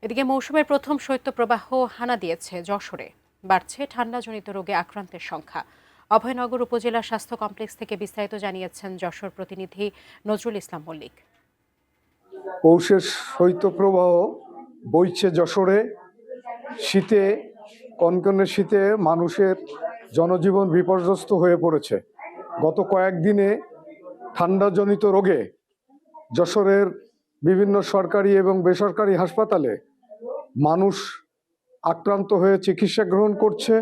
এদিকে মৌসুমের প্রথম শৈত্যপ্রবাহ হানা দিয়েছে যশোরে। বাড়ছে ঠান্ডাজনিত রোগে আক্রান্তের সংখ্যা। অভয়নগর উপজেলা স্বাস্থ্য কমপ্লেক্স থেকে বিস্তারিত জানিয়েছেন যশোর প্রতিনিধি নজরুল ইসলাম মল্লিক। পৌষের শৈত্যপ্রবাহ বইছে যশোরে। শীতে, কনকনে শীতে মানুষের জনজীবন বিপর্যস্ত হয়ে পড়েছে। গত কয়েকদিনে ঠান্ডাজনিত রোগে যশোরের বিভিন্ন সরকারি এবং বেসরকারি হাসপাতালে মানুষ আক্রান্ত হয়ে চিকিৎসা গ্রহণ করছে।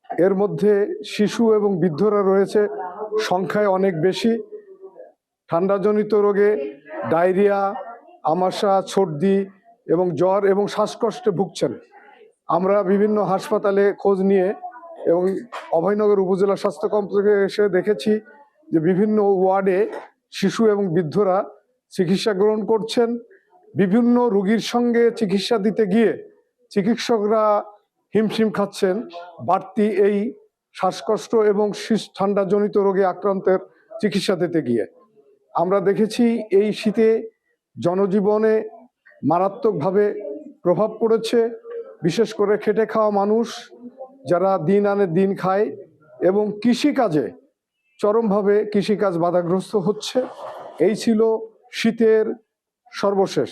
এর মধ্যে শিশু এবং বৃদ্ধরা রয়েছে সংখ্যায় অনেক বেশি। ঠান্ডাজনিত রোগে ডায়রিয়া, আমাশা, সর্দি এবং জ্বর এবং শ্বাসকষ্টে ভুগছেন। আমরা বিভিন্ন হাসপাতালে খোঁজ নিয়ে এবং অভয়নগর উপজেলা স্বাস্থ্য কমপ্লেক্সে এসে দেখেছি যে বিভিন্ন ওয়ার্ডে শিশু এবং বৃদ্ধরা চিকিৎসা গ্রহণ করছেন। বিভিন্ন রোগীর সঙ্গে চিকিৎসা দিতে গিয়ে চিকিৎসকরা হিমশিম খাচ্ছেন বাড়তি এই শ্বাসকষ্ট এবং ঠান্ডাজনিত রোগে আক্রান্তের চিকিৎসা দিতে গিয়ে। আমরা দেখেছি এই শীতে জনজীবনে মারাত্মকভাবে প্রভাব পড়েছে, বিশেষ করে খেটে খাওয়া মানুষ যারা দিন আনে দিন খায় এবং কৃষিকাজে চরমভাবে কৃষিকাজ বাধাগ্রস্ত হচ্ছে। এই ছিল শীতের সর্বশেষ।